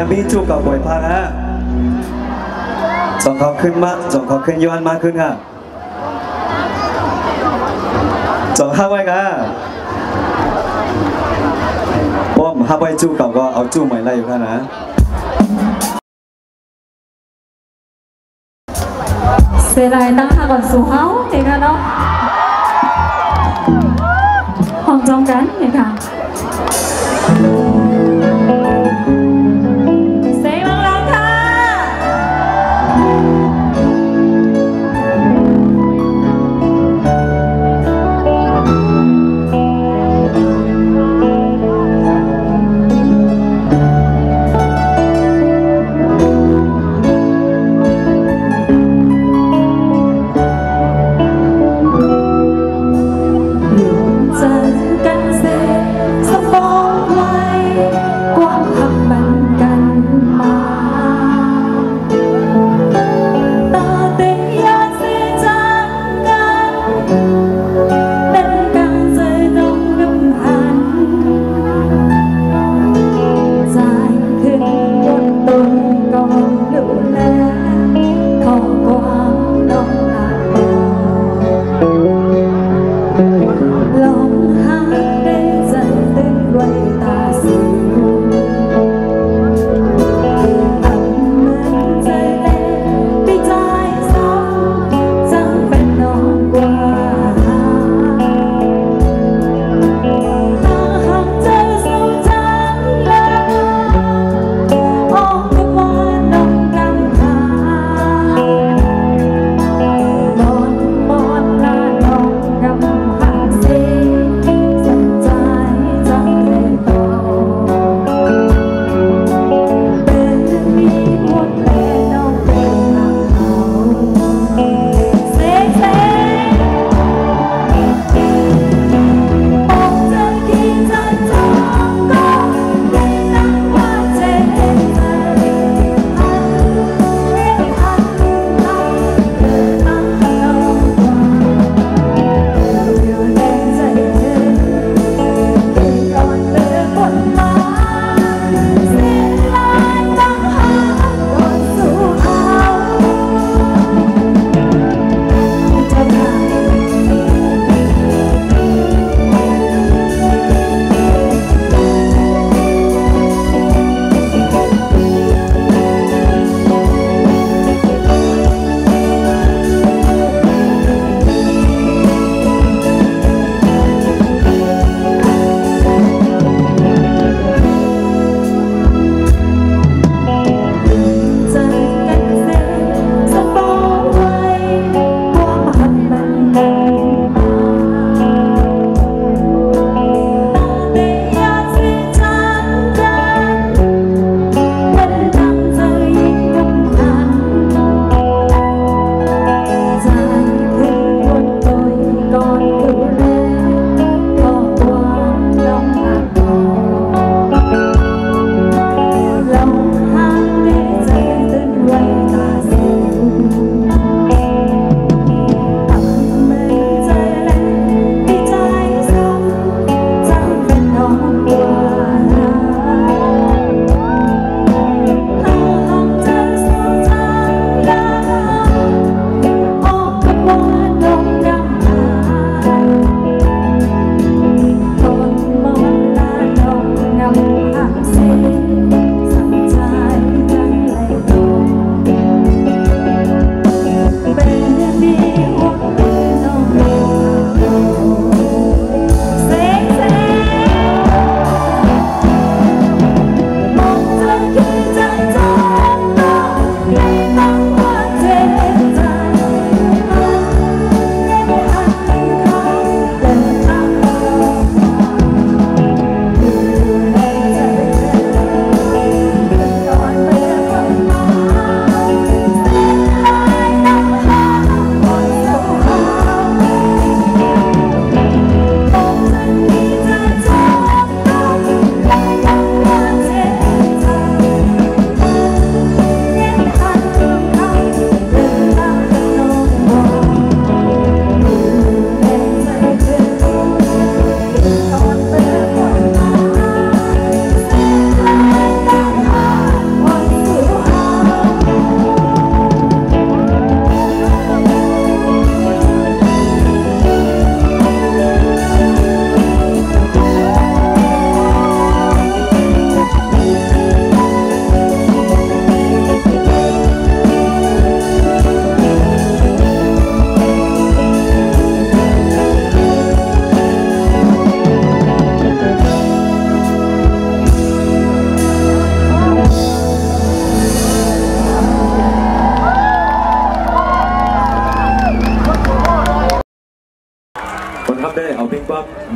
I: บีจูกับบ่อยพาฮะส่งเขาขึ้นมาส่งเขาขึ้นย้อนมาขึ้นค่ะส่งห้าไว้ค่ะป้อมห้าไว้จูกับก็เอาจูใหม่ไล่อยู่ค่ะนะ
B: เสียดายตั้งค่าก่อนสู่เฮาเด็กเนาะห้องจองกันเลยค่ะเสียงร้องค่ะ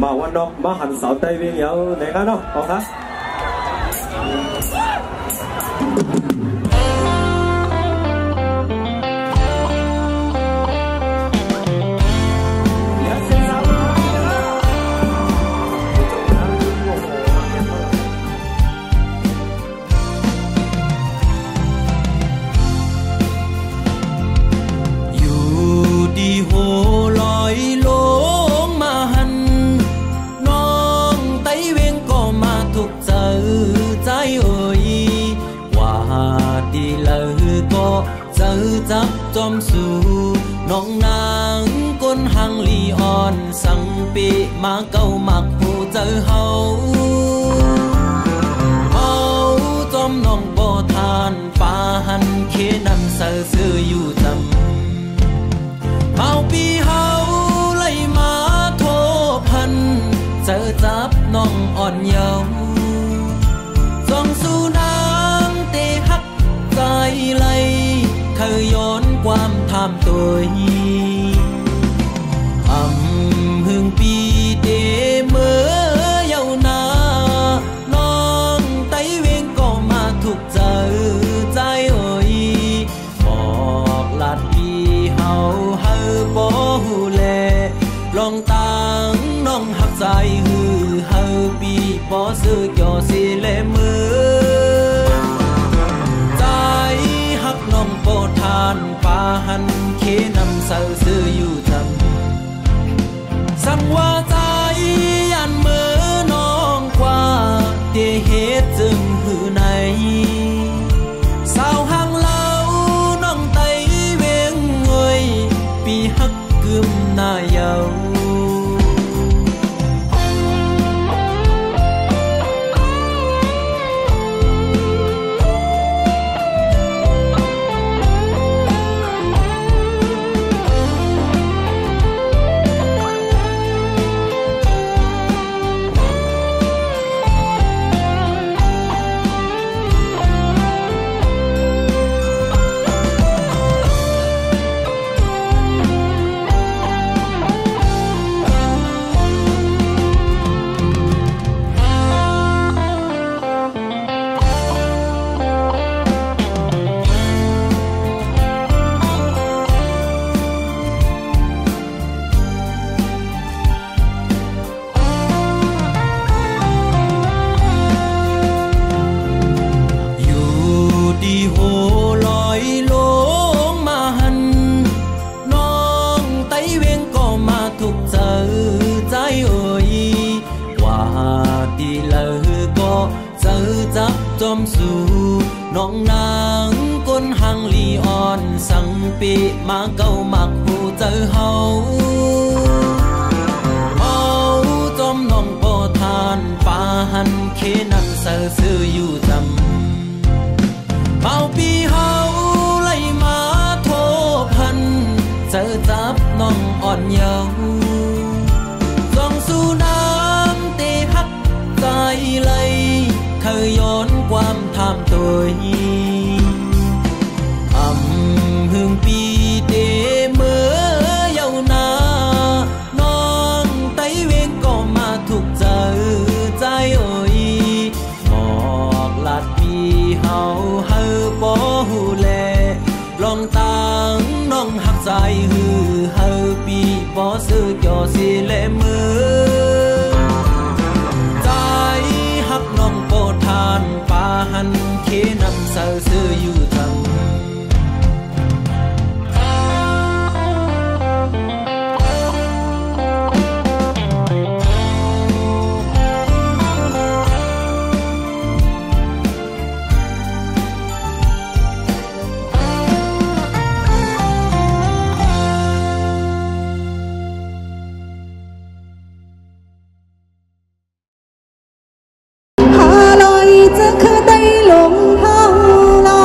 H: มาวันนอกมาหันเสาไตเวียงยาวไหนครับเนาะเอาครับ
A: จับจอมสู่น้องนางก้นหังลีอ่อนสังปีมาเก้ามักผู้เจอเฮาจอมน้องบ่ทานป่าหันเคนำเสือซื้ออยู่จำเมาปีเฮาไล่มาโทพันเจอจับน้องอ่อนเยาว์จองสู่นางเตหักใจไหลเคยย้อนความทำตัวหึงปีเดเมื่อเยาวนานน้องไตเวงก็มาถูกเจอใจเอ่ยบอกลาดปีเฮาเฮาบ่หูแลลองตังน้องหักใจฮือเฮาปีบ่ซื้อจ่อสิเลมือน้องโปทานป่าหันเคนำเสือซื้ออยู่จำสั่งว่าใจยันเมื่อน้องกว่าเดเหตุจึงหือในสาวห่างเล่าน้องไตเวงเงยปีฮักกึมหน้าเยาจอมสู่น้องนางก้นหังลีอ่อนสังปีมาเก้ามักผู้เจอเฮาจอมน้องบ่ทานป่าหันเคนำเสือซื้ออยู่จำเมาปีเฮาไล่มาโทพันเจอจับน้องอ่อนเยาว์จองสู่น้ำเตหักใจไหลเคยย้อนความทำตัวหึงปีเดเมื่อเยาวนานน้องไตเวงก็มาถูกเจอใจเอ่ยบอกลาดปีเฮาเฮาบ่หูแลลองตังน้องหักใจฮือเฮาปีบ่ซื้อจ่อสิเลมือน้องโปทานป่าหันเคนำเสือซื้ออยู่จำ
J: จะคือได้ลงทางลา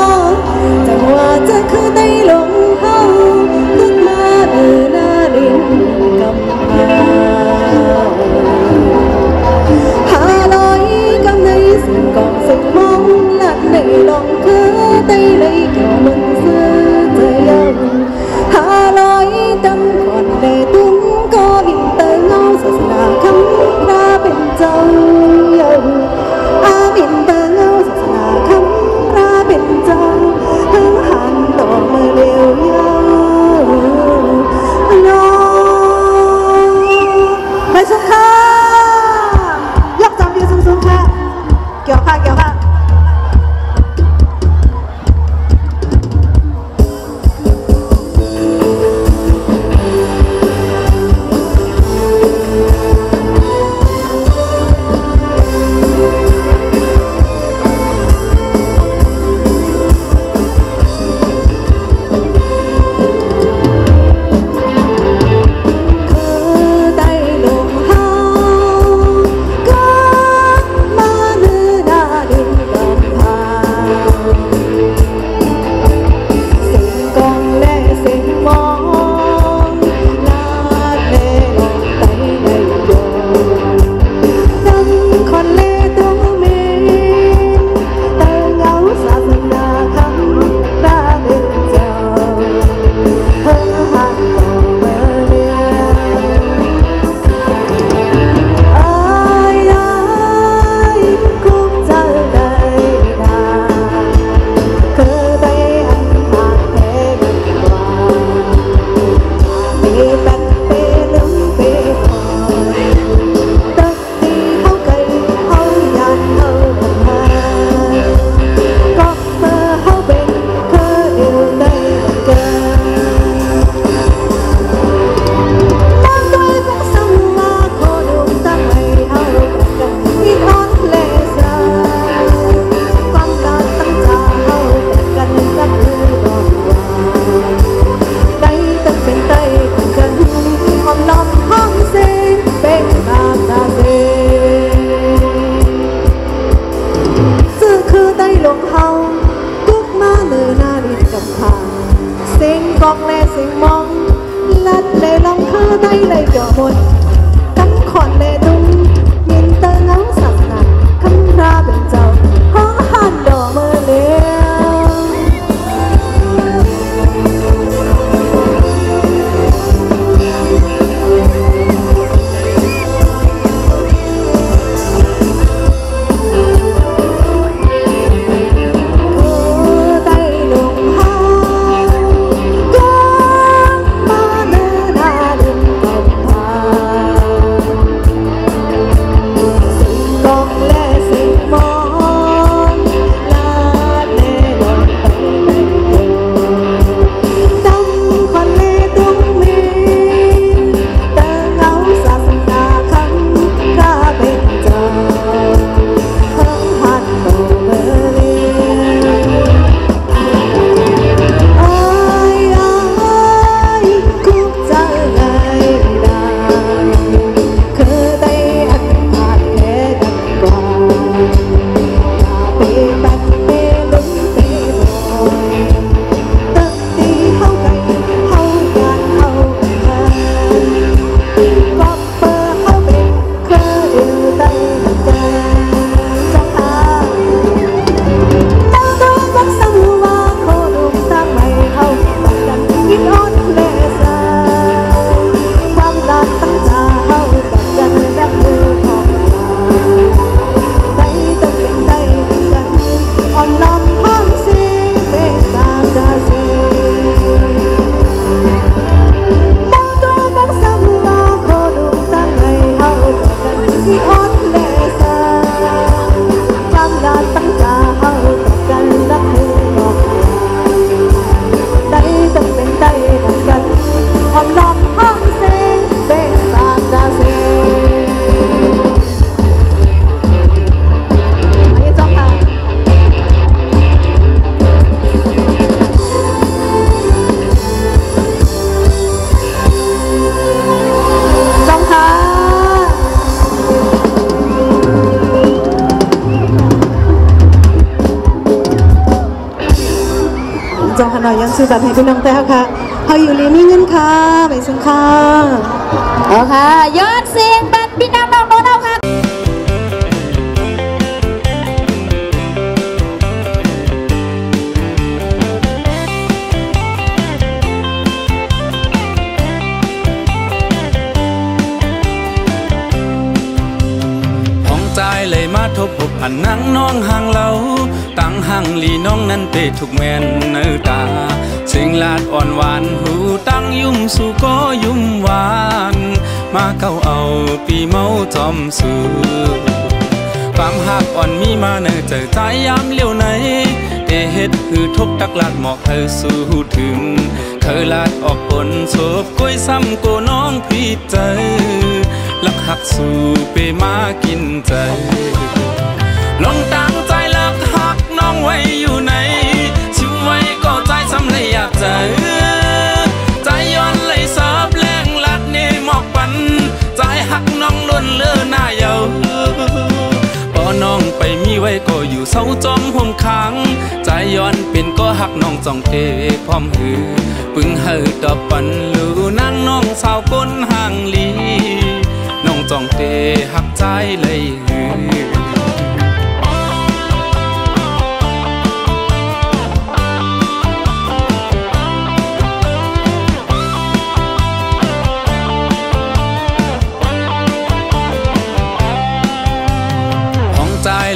J: มนคำขอนเลดุงมินเตอร์เงาสักหนักคำราเป็นเจ้าห้องหันดอกเมื่อเลี้จองขนอยยังซื้อบัตรให้พี่น้องแต่ค่ะเฮาอยู่ลีมีเงินค่ะไปส่งค่ะ
B: เอาค่ะยอดเสียงบัตรพี่น้องน้องโดนเอาค่ะ
A: เลยมาทบพบอันนั่งน้องห่างเราตั้งห่างลีน้องนั้นเปทุกแม่นเนื้อตาสิ่งลาดอ่อนหวานหูตั้งยุ่มสู่ก็ยุ่มหวานมาเก้าเอาปีเมาจอมสู่ความหักอ่อนมีมาเนื้อใจใจยามเลี้ยวไหนเตเฮ็ดคือทบตักลาดหมอกเธอสู่ถึงเคยลาดออกปนโศบก้อยซ้ำกูน้องผิดใจลักหักสู่เปมากินใจลงตั้งใจลักหักน้องไว้อยู่ไหนชิวไว้ก็ใจซ้ำเลยอยากใจใจย้อนเลยสาบแรงลัดนี่หมอกปันใจหักน้องล้วนเลือหน้าเยาพอน้องไปมีไว้ก็อยู่เศร้าจอมห่วงค้างใจย้อนเป็นก็หักน้องจ้องเตะพร้อมหือปึงเฮอตอบปันลูนั่งน้องสาวก้นห่างลีน้องจ้องเตะหักใจเลยหือ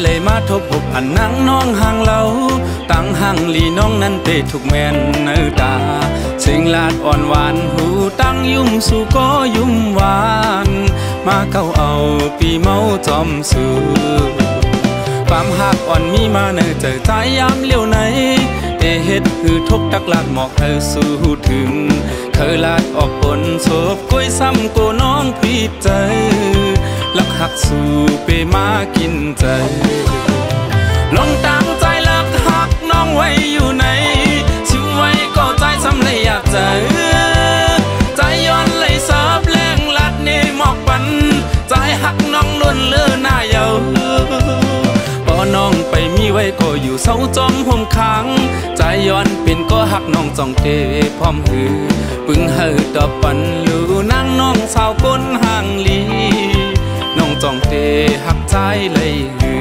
A: เลยมาทบพบอันนั่งน้องห่างเราตั้งห่างลีน้องนั้นเตะทุกแม่นเนื้อตาสิ่งลาดอ่อนหวานหูตั้งยุ่มสู่ก็ยุ่มหวานมาเก้าเอาปีเมาจอมสู่ความหักอ่อนมีมาเนื้อใจใจยามเลี้ยวไหนเตเฮ็ดคือทบตักลาดหมอกเธอสู่ถึงเคยลาดออกปนโศบก้อยซ้ำกูน้องผิดใจลักหักสู่เปมากินใจลงตั้งใจลักหักน้องไว้อยู่ไหนชิวไว้ก็ใจซ้ำเลยอยากใจใจย้อนเลยสาบแรงลัดนี่หมอกปันใจหักน้องล้วนเลือหน้าเยาพอน้องไปมีไว้ก็อยู่เศร้าจอมห่วงค้
K: ค้างใจย้อนเป็นก็หักน้องจ้องเตพร้อมหือปึงเฮอดอกปันลูนางน้องสาวก้นห่างลีน้องจ้องเตหักใจเลยหือ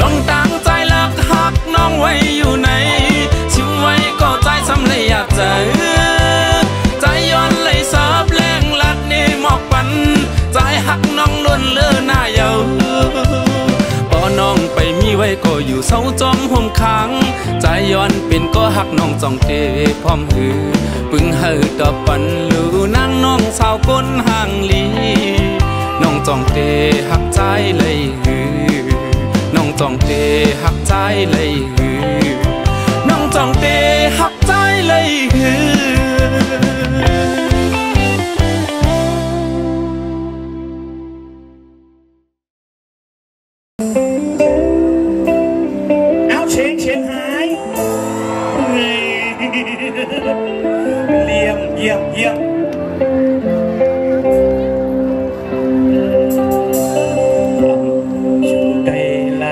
K: ลองตั้งใจลักหักน้องไว้อยู่ไหนชิมไว้ก็ใจสำเลยอยากเจอใจย้อนเลยสาบแรงลัดนี่หมอกปันใจหักน้องล้วนเลือหน้าเยาพอน้องไปมีไว้ก็อยู่เศร้าจอมห่มค้างใจย้อนเป็นก็หักน้องจ้องเตพร้อมหือปึงเฮอดอกปันลูนางน้องสาวก้นห่างลีน้องจ้องเตหักใจเลยหือน้องจ้องเตหักใจเลยหือน้องจ้องเตหักใจเลยหือ
G: เอาเชียงหายเยี่ยมอยู่ใกล้ไหล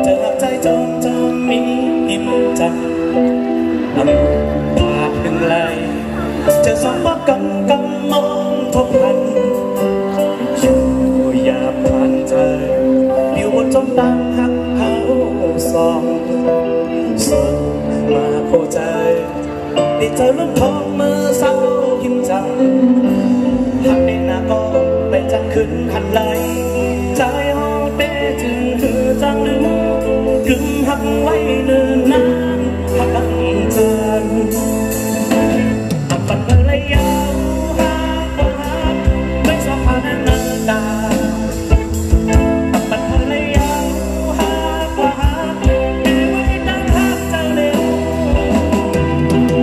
G: จะหักใจจองมีหิมจับพาดึงไหลจะสมว่ากำมองทบพันอยู่อย่าผ่านเธออยู่บนจมตามหักเขาสองมาโคใจได้เจอลูกทองมือเศร้าหิมจับหักในหน้าก็ไปจังขึ้นขันไหลใจห้องเต้ถึงคือจังลืมกึ่งหักไว้เนิ่นนานหักดังจันหักปันเธอเลยยาวหักบ่หักไม่สอบผ่านหน้าตาหักปันเธอเลยยาวหักบ่หักไม่ไว้ดังหักเจ้าเร็ว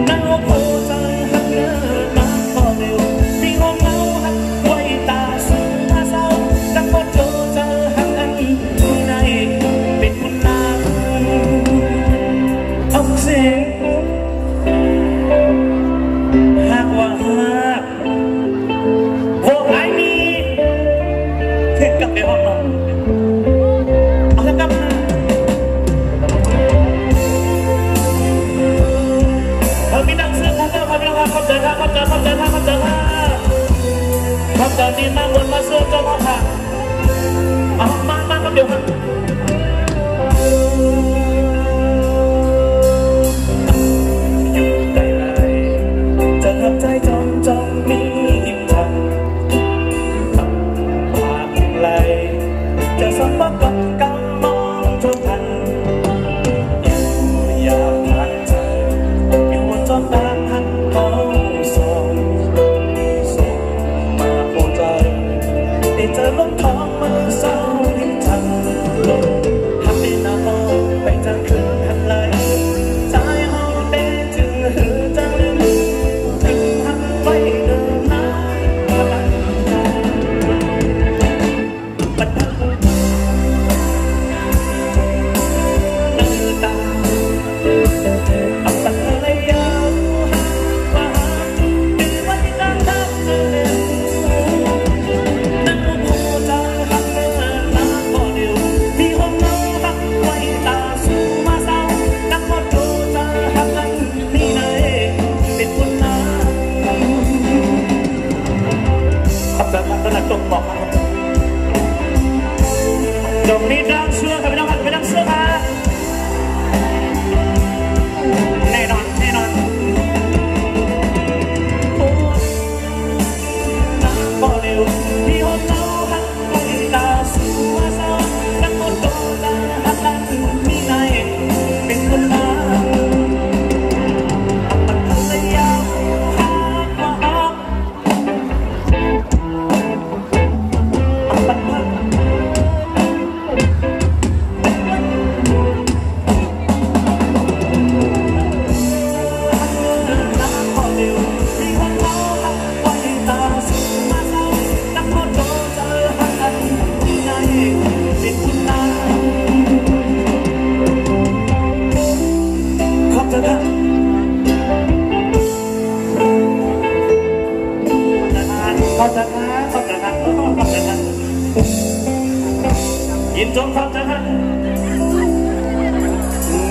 G: นั่งโผล่ใจหักเนิ่นนานพอเร็วที่ห้องเงาหักไว้ตาสูงตาเศร้าดังพอเจอหักอันในเป็นคนหน้าเอาเสียงหักว่าหักโอ้ไอ้นี่เห็นกับในห้องนอนเอาละครับเขามีดังเสื้อครับเขามีดังครับเขาเจอครับเขาเจอดีมาบนมาเสื้อเจ้าพ่อค่ะเอามาครับเดี๋ยวครับอยู่ใกล้ไหลจะหักใจจองมีหิมทันพาถึงไหลจะสมบัติกับกำมองทุกทันอยู่อย่าผ่านใจอยู่บนจอมตามหักเขาส่งมาโคใจได้เจอลูกทองมือเศร้าหิมทันล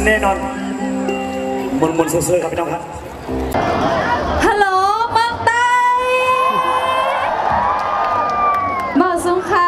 H: แน่นอนมนซื่อๆครับพี่น้องครับ
J: ฮัลโหลเมืองใต้บ่าวสงขลา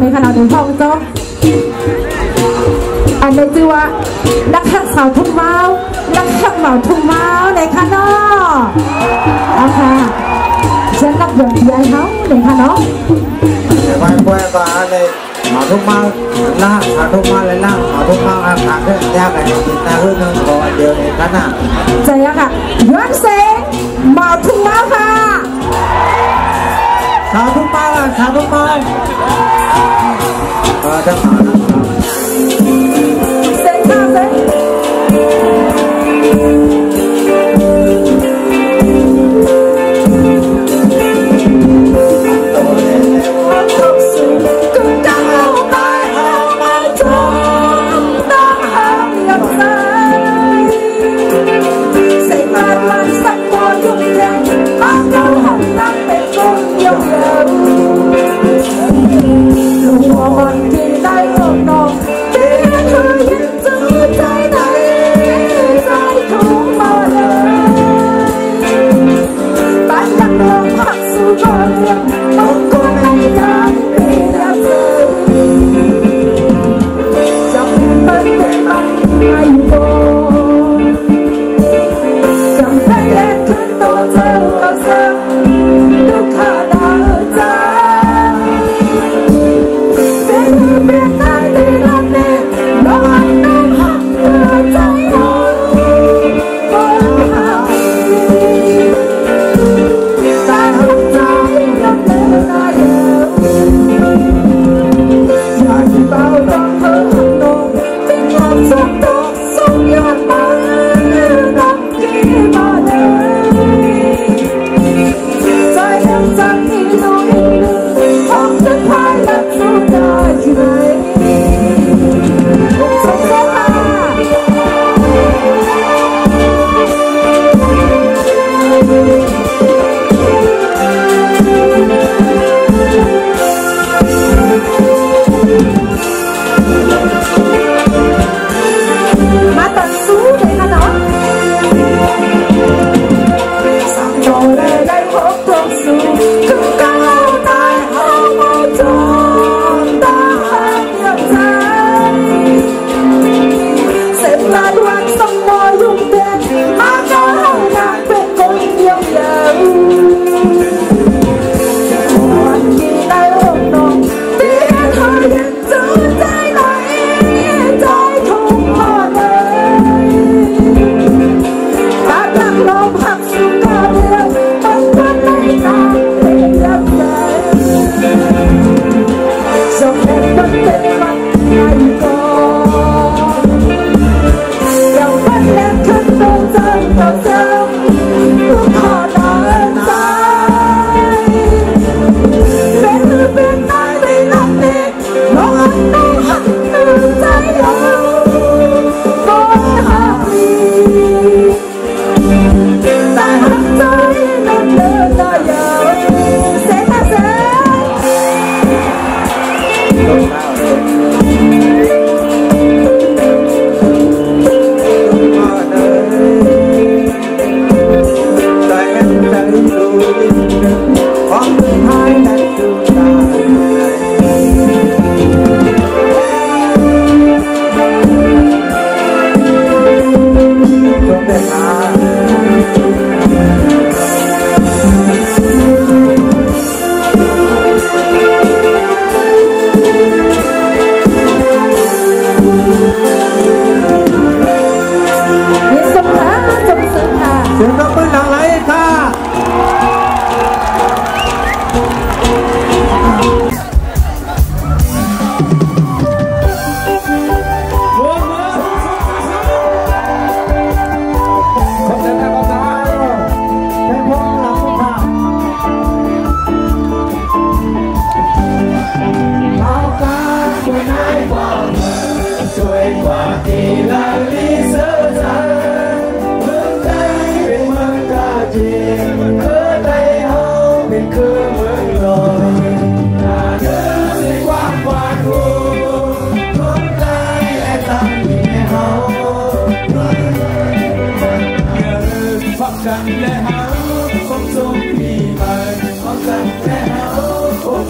J: ในขณะในห้องจ้องอันนี้ชื่อว่านักแข่งสาวทุ่งเมานัก
D: ข้าวเหมาทุ่งเมาในค่ะเนาะเอาค่ะฉันรับยนต์ยายเขาในค่ะเนาะ
L: ไปไปไปเลยมาทุ่งเมาล่ามาทุ่งเมาเลยล่ามาทุ่งเมาอาหารเรื่องยากอะไรกินตาเรื่องนึงขอเดียวในกันน่ะ
D: ใจอะค่ะย้อนเซงเหมาทุ่งเมาค่ะ
L: ชาวทุ่งเมาชาวทุ่งเมาจะมา
D: เซงค่ะเซง
G: Hãy subscribe cho kênh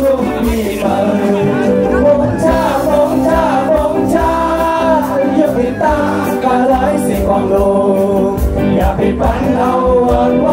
G: Ghiền Mì Gõ để không bỏ lỡ những video hấp dẫn
M: ฝันเราอ่อนไหว